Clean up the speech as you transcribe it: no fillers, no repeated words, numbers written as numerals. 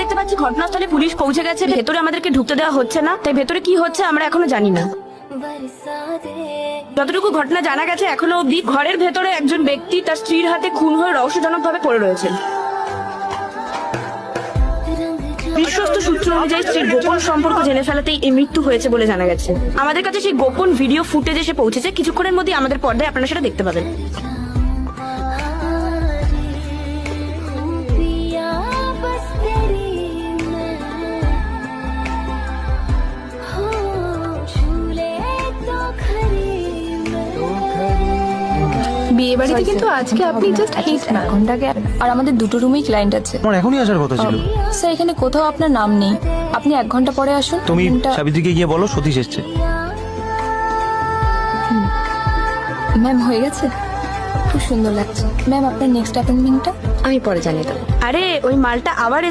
দেখতে পাচ্ছি ঘটনাস্থলে পুলিশ পৌঁছে গেছে, ভেতরে আমাদেরকে ঢুকতে দেওয়া হচ্ছে না। তাই ভেতরে কি হচ্ছে আমরা এখনো জানি না। যতটুকু ঘটনা জানা গেছে এখনো অব্দি ঘরের ভেতরে একজন ব্যক্তি তার স্ত্রীর হাতে খুন হয়ে রহস্যজনকভাবে পড়ে রয়েছেন। বিশ্বস্ত সূত্র অনুযায়ী স্ত্রীর গোপন সম্পর্ক জেনে ফেলাতেই এই মৃত্যু হয়েছে বলে জানা গেছে। আমাদের কাছে সেই গোপন ভিডিও ফুটেজ এসে পৌঁছেছে, কিছুক্ষণের মধ্যে আমাদের পর্দায় আপনারা সেটা দেখতে পাবেন। বিয়ে বাড়িতে কিন্তু আজকে আপনি জাস্ট হিট না ঘন্টাকে, আর আমাদের দুটো রুমেই ক্লায়েন্ট আছে। আমার এখনই আসার কথা ছিল। স্যার এখানে কোথাও আপনার নাম নেই, আপনি 1 ঘন্টা পরে আসুন। তুমি সাবিত্রীকে গিয়ে বলো সতীশ এসছে। ম্যাম হয়ে গেছে, খুব সুন্দর লাগছে। ম্যাম আপনার নেক্সট অ্যাপয়েন্টমেন্টটা আমি পরে জানিয়ে দেবো। আরে ওই মালটা আবার